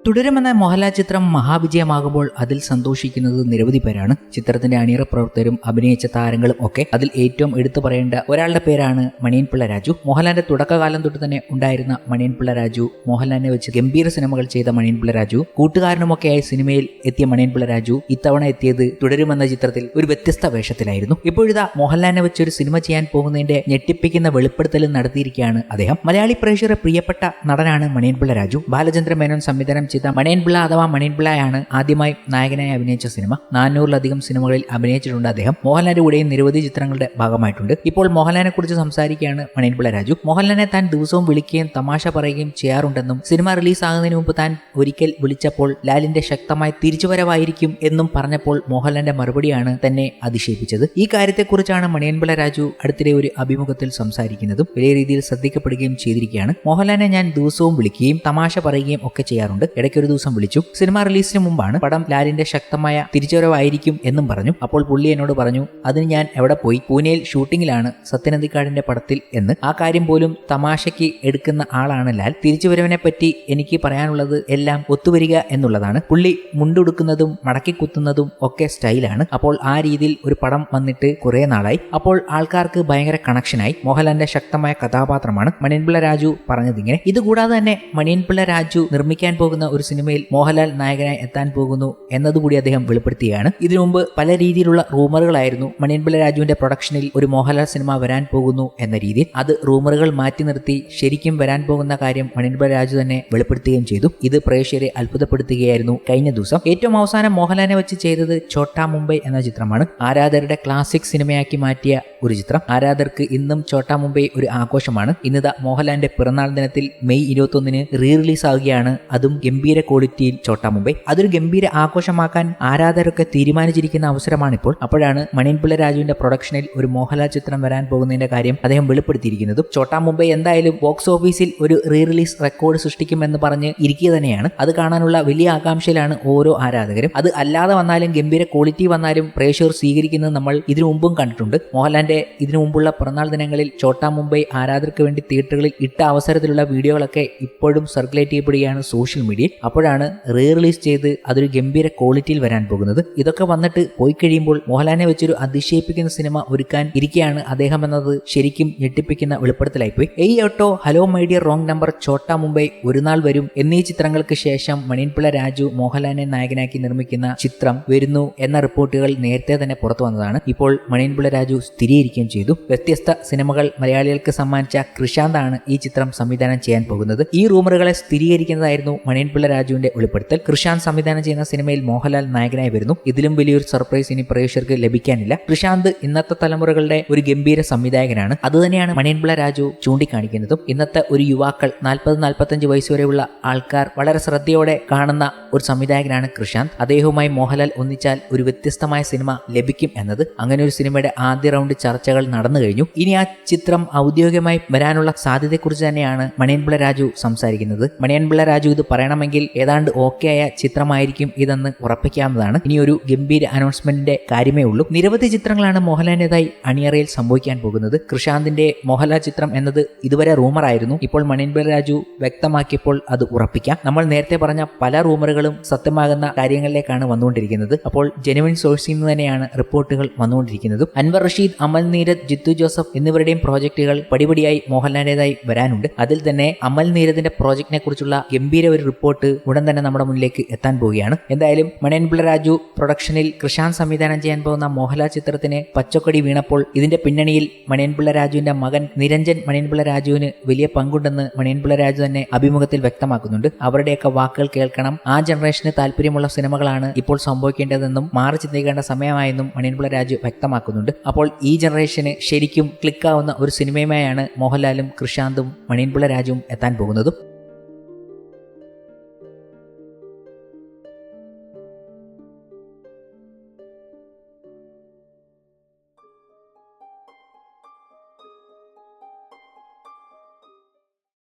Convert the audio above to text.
തുടരുമെന്ന മോഹൻലാൽ ചിത്രം മഹാവിജയമാകുമ്പോൾ അതിൽ സന്തോഷിക്കുന്നത് നിരവധി പേരാണ്. ചിത്രത്തിന്റെ അണിയറ പ്രവർത്തകരും അഭിനയിച്ച താരങ്ങളും ഒക്കെ. അതിൽ ഏറ്റവും എടുത്തു പറയേണ്ട ഒരാളുടെ പേരാണ് മണിയൻപിള്ള രാജു. മോഹൻലാലിന്റെ തുടക്കകാലം തൊട്ട് തന്നെ ഉണ്ടായിരുന്ന മണിയൻപിള്ള രാജു, മോഹൻലാലിനെ വെച്ച് ഗംഭീര സിനിമകൾ ചെയ്ത മണിയൻപിള്ള രാജു, കൂട്ടുകാരനുമൊക്കെയായി സിനിമയിൽ എത്തിയ മണിയൻപിള്ള രാജു ഇത്തവണ എത്തിയത് തുടരുമെന്ന ചിത്രത്തിൽ ഒരു വ്യത്യസ്ത വേഷത്തിലായിരുന്നു. ഇപ്പോഴിതാ മോഹൻലാലിനെ വെച്ച് ഒരു സിനിമ ചെയ്യാൻ പോകുന്നതിന്റെ ഞെട്ടിപ്പിക്കുന്ന വെളിപ്പെടുത്തലും നടത്തിയിരിക്കുകയാണ് അദ്ദേഹം. മലയാളി പ്രേക്ഷകരെ പ്രിയപ്പെട്ട നടനാണ് മണിയൻപിള്ള രാജു. ബാലചന്ദ്ര മേനോൻ സംവിധാനം ചെയ്ത മണിയൻപിള്ള അഥവാ മണിയൻപിള്ളയാണ് ആദ്യമായി നായകനായി അഭിനയിച്ച സിനിമ. 400-ലധികം സിനിമകളിൽ അഭിനയിച്ചിട്ടുണ്ട് അദ്ദേഹം. മോഹൻലാലിന്റെ കൂടെയും നിരവധി ചിത്രങ്ങളുടെ ഭാഗമായിട്ടുണ്ട്. ഇപ്പോൾ മോഹൻലാലിനെ കുറിച്ച് സംസാരിക്കുകയാണ് മണിയൻപിള്ള രാജു. മോഹൻലാലിനെ താൻ ദിവസവും വിളിക്കുകയും തമാശ പറയുകയും ചെയ്യാറുണ്ടെന്നും സിനിമ റിലീസാകുന്നതിന് മുമ്പ് താൻ ഒരിക്കൽ വിളിച്ചപ്പോൾ ലാലിന്റെ ശക്തമായ തിരിച്ചുവരവായിരിക്കും എന്നും പറഞ്ഞപ്പോൾ മോഹൻലാലിന്റെ മറുപടിയാണ് തന്നെ അതിശയിപ്പിച്ചത്. ഈ കാര്യത്തെക്കുറിച്ചാണ് മണിയൻപിള്ള രാജു അടുത്തിടെ ഒരു അഭിമുഖത്തിൽ സംസാരിക്കുന്നതും വലിയ രീതിയിൽ ശ്രദ്ധിക്കപ്പെടുകയും ചെയ്തിരിക്കുകയാണ്. മോഹൻലാലിനെ ഞാൻ ദിവസവും വിളിക്കുകയും തമാശ പറയുകയും ഒക്കെ ചെയ്യാറുണ്ട്. ഇടയ്ക്കൊരു ദിവസം വിളിച്ചു. സിനിമ റിലീസിന് മുമ്പാണ്. പടം ലാലിന്റെ ശക്തമായ തിരിച്ചുവരവായിരിക്കും എന്നും പറഞ്ഞു. അപ്പോൾ പുള്ളി എന്നോട് പറഞ്ഞു, അതിന് ഞാൻ എവിടെ പോയി, പൂനെയിൽ ഷൂട്ടിങ്ങിലാണ് സത്യനന്ദിക്കാടിന്റെ പടത്തിൽ എന്ന്. ആ കാര്യം പോലും തമാശയ്ക്ക് എടുക്കുന്ന ആളാണ് ലാൽ. തിരിച്ചുവരവിനെ പറ്റി എനിക്ക് പറയാനുള്ളത് എല്ലാം ഒത്തുവരിക എന്നുള്ളതാണ്. പുള്ളി മുണ്ടുടുക്കുന്നതും മടക്കി കുത്തുന്നതും ഒക്കെ സ്റ്റൈലാണ്. അപ്പോൾ ആ രീതിയിൽ ഒരു പടം വന്നിട്ട് കുറെ നാളായി. അപ്പോൾ ആൾക്കാർക്ക് ഭയങ്കര കണക്ഷനായി. മോഹൻലാലിന്റെ ശക്തമായ കഥാപാത്രമാണ് മണിയൻപിള്ള രാജു പറഞ്ഞതിങ്ങനെ. ഇതുകൂടാതെ തന്നെ മണിയൻപിള്ള രാജു നിർമ്മിക്കാൻ പോകുന്ന ഒരു സിനിമയിൽ മോഹൻലാൽ നായകനായി എത്താൻ പോകുന്നു എന്നതുകൂടി അദ്ദേഹം വെളിപ്പെടുത്തുകയാണ്. ഇതിനു മുമ്പ് പല രീതിയിലുള്ള റൂമറുകളായിരുന്നു മണിയൻപിള്ള രാജുവിന്റെ പ്രൊഡക്ഷനിൽ ഒരു മോഹൻലാൽ സിനിമ വരാൻ പോകുന്നു എന്ന രീതിയിൽ. അത് റൂമറുകൾ മാറ്റി നിർത്തി ശരിക്കും വരാൻ പോകുന്ന കാര്യം മണിയൻപിള്ള രാജു തന്നെ വെളിപ്പെടുത്തുകയും ചെയ്തു. ഇത് പ്രേക്ഷകരെ അത്ഭുതപ്പെടുത്തുകയായിരുന്നു കഴിഞ്ഞ ദിവസം. ഏറ്റവും അവസാനം മോഹൻലാലിനെ വെച്ച് ചെയ്തത് ഛോട്ടാ മുംബൈ എന്ന ചിത്രമാണ്. ആരാധകരുടെ ക്ലാസിക് സിനിമയാക്കി മാറ്റിയ ഒരു ചിത്രം. ആരാധകർക്ക് ഇന്നും ഛോട്ടാ മുംബൈ ഒരു ആഘോഷമാണ്. ഇന്നിതാ മോഹൻലാലിന്റെ പിറന്നാൾ ദിനത്തിൽ മെയ് 21 റീ റിലീസ് ആവുകയാണ്. അതും ഗംഭീര ക്വാളിറ്റിയിൽ ഛോട്ടാ മുംബൈ. അതൊരു ഗംഭീര ആഘോഷമാക്കാൻ ആരാധകരൊക്കെ തീരുമാനിച്ചിരിക്കുന്ന അവസരമാണിപ്പോൾ. അപ്പോഴാണ് മണിയൻപിള്ള രാജുവിന്റെ പ്രൊഡക്ഷനിൽ ഒരു മോഹൻലാൽ ചിത്രം വരാൻ പോകുന്നതിന്റെ കാര്യം അദ്ദേഹം വെളിപ്പെടുത്തിയിരിക്കുന്നതും. ഛോട്ടാ മുംബൈ എന്തായാലും ബോക്സ് ഓഫീസിൽ ഒരു റീ റിലീസ് റെക്കോർഡ് സൃഷ്ടിക്കുമെന്ന് പറഞ്ഞ് ഇരിക്കുക തന്നെയാണ്. അത് കാണാനുള്ള വലിയ ആകാംക്ഷയിലാണ് ഓരോ ആരാധകരും. അത് അല്ലാതെ വന്നാലും ഗംഭീര ക്വാളിറ്റി വന്നാലും പ്രേക്ഷകർ സ്വീകരിക്കുന്നത് നമ്മൾ ഇതിനു മുമ്പും കണ്ടിട്ടുണ്ട്. മോഹൻലാലിന്റെ ഇതിനു മുമ്പുള്ള പിറന്നാൾ ദിനങ്ങളിൽ ഛോട്ടാ മുംബൈ ആരാധകർക്ക് വേണ്ടി തിയേറ്ററുകളിൽ ഇട്ട അവസരത്തിലുള്ള വീഡിയോകളൊക്കെ ഇപ്പോഴും സർക്കുലേറ്റ് ചെയ്യപ്പെടുകയാണ് സോഷ്യൽ മീഡിയയിൽ. അപ്പോഴാണ് റീ റിലീസ് ചെയ്ത് അതൊരു ഗംഭീര ക്വാളിറ്റിയിൽ വരാൻ പോകുന്നത്. ഇതൊക്കെ വന്നിട്ട് പോയി കഴിയുമ്പോൾ മോഹൻലാലിനെ വെച്ചൊരു അതിശയിപ്പിക്കുന്ന സിനിമ ഒരുക്കാൻ ഇരിക്കുകയാണ് അദ്ദേഹം എന്നത് ശരിക്കും ഞെട്ടിപ്പിക്കുന്ന വെളിപ്പെടുത്തലായിപ്പോയി. എയ് ഓട്ടോ, ഹലോ മൈ ഡിയർ, റോങ് നമ്പർ, ഛോട്ടാ മുംബൈ, ഒരു നാൾ വരും എന്നീ ചിത്രങ്ങൾക്ക് ശേഷം മണിയൻപിള്ള രാജു മോഹൻലാലിനെ നായകനാക്കി നിർമ്മിക്കുന്ന ചിത്രം വരുന്നു എന്ന റിപ്പോർട്ടുകൾ നേരത്തെ തന്നെ പുറത്തു വന്നതാണ്. ഇപ്പോൾ മണിയൻപിള്ള രാജു സ്ഥിരീകരിക്കുകയും ചെയ്തു. വ്യത്യസ്ത സിനിമകൾ മലയാളികൾക്ക് സമ്മാനിച്ച കൃഷാന്താണ് ഈ ചിത്രം സംവിധാനം ചെയ്യാൻ പോകുന്നത്. ഈ റൂമറുകളെ സ്ഥിരീകരിക്കുന്നതായിരുന്നു മണിയൻപിള്ള രാജുവിന്റെ വെളിപ്പെടുത്തൽ. കൃഷാന്ത് സംവിധാനം ചെയ്യുന്ന സിനിമയിൽ മോഹൻലാൽ നായകനായി വരുന്നു. ഇതിലും വലിയൊരു സർപ്രൈസ് ഇനി പ്രേക്ഷകർക്ക് ലഭിക്കാനില്ല. കൃഷാന്ത് ഇന്നത്തെ തലമുറകളുടെ ഒരു ഗംഭീര സംവിധായകനാണ്. അതുതന്നെയാണ് മണിയൻപിള്ള രാജു ചൂണ്ടിക്കാണിക്കുന്നതും. ഇന്നത്തെ ഒരു യുവാക്കൾ 40-45 വയസ്സ് വരെയുള്ള ആൾക്കാർ വളരെ ശ്രദ്ധയോടെ കാണുന്ന ഒരു സംവിധായകനാണ് കൃഷാന്ത്. അദ്ദേഹവുമായി മോഹൻലാൽ ഒന്നിച്ചാൽ ഒരു വ്യത്യസ്തമായ സിനിമ ലഭിക്കും എന്നത്. അങ്ങനെ ഒരു സിനിമയുടെ ആദ്യ റൗണ്ട് ചർച്ചകൾ നടന്നു കഴിഞ്ഞു. ഇനി ആ ചിത്രം ഔദ്യോഗികമായി വരാനുള്ള സാധ്യതയെക്കുറിച്ച് തന്നെയാണ് മണിയൻപിള്ള രാജു സംസാരിക്കുന്നത്. മണിയൻപിള്ള രാജു ഇത് പറയണമെങ്കിൽ ഏതാണ്ട് ഓക്കെ ആയ ചിത്രമായിരിക്കും ഇതെന്ന് ഉറപ്പിക്കാവുന്നതാണ്. ഇനി ഒരു ഗംഭീര അനൗൺസ്മെന്റിന്റെ കാര്യമേ ഉള്ളൂ. നിരവധി ചിത്രങ്ങളാണ് മോഹൻലാലിന്റേതായി അണിയറയിൽ സംഭവിക്കാൻ പോകുന്നത്. കൃഷാന്തിന്റെ മോഹൻലാൽ ചിത്രം എന്നത് ഇതുവരെ റൂമറായിരുന്നു. ഇപ്പോൾ മണിയൻപിള്ള രാജു വ്യക്തമാക്കിയപ്പോൾ അത് ഉറപ്പിക്കാം. നമ്മൾ നേരത്തെ പറഞ്ഞ പല റൂമറുകളും സത്യമാകുന്ന കാര്യങ്ങളിലേക്കാണ് വന്നുകൊണ്ടിരിക്കുന്നത്. അപ്പോൾ ജെനുവിൻ സോഴ്സിൽ നിന്ന് തന്നെയാണ് റിപ്പോർട്ടുകൾ വന്നുകൊണ്ടിരിക്കുന്നതും. അൻവർ റഷീദ്, അമൽ നീരദ്, ജിത്തു ജോസഫ് എന്നിവരുടെയും പ്രോജക്റ്റുകൾ പടിപടിയായി മോഹൻലാലിന്റേതായി വരാനുണ്ട്. അതിൽ തന്നെ അമൽ നീരദിന്റെ പ്രോജക്റ്റിനെ കുറിച്ചുള്ള ഗംഭീര ഒരു റിപ്പോർട്ട് ഉടൻ തന്നെ നമ്മുടെ മുന്നിലേക്ക് എത്താൻ പോവുകയാണ്. എന്തായാലും മണിയൻപിള്ള രാജു പ്രൊഡക്ഷനിൽ കൃഷാന്ത് സംവിധാനം ചെയ്യാൻ പോകുന്ന മോഹൻലാൽ ചിത്രത്തിന് പച്ചക്കൊടി വീണപ്പോൾ ഇതിന്റെ പിന്നണിയിൽ മണിയൻപിള്ള രാജുവിന്റെ മകൻ നിരഞ്ജൻ മണിയൻപിള്ള രാജുവിന് വലിയ പങ്കുണ്ടെന്ന് മണിയൻപിള്ള രാജു തന്നെ അഭിമുഖത്തിൽ വ്യക്തമാക്കുന്നുണ്ട്. അവരുടെയൊക്കെ വാക്കുകൾ കേൾക്കണം. ആ ജനറേഷന് താല്പര്യമുള്ള സിനിമകളാണ് ഇപ്പോൾ സംഭവിക്കേണ്ടതെന്നും മാറി ചിന്തിക്കേണ്ട സമയമായെന്നും മണിയൻപിള്ള രാജു വ്യക്തമാക്കുന്നുണ്ട്. അപ്പോൾ ഈ ജനറേഷന് ശരിക്കും ക്ലിക്കാവുന്ന ഒരു സിനിമയുമായാണ് മോഹൻലാലും കൃഷാന്തും മണിയൻപിള്ള രാജുവും എത്താൻ പോകുന്നതും.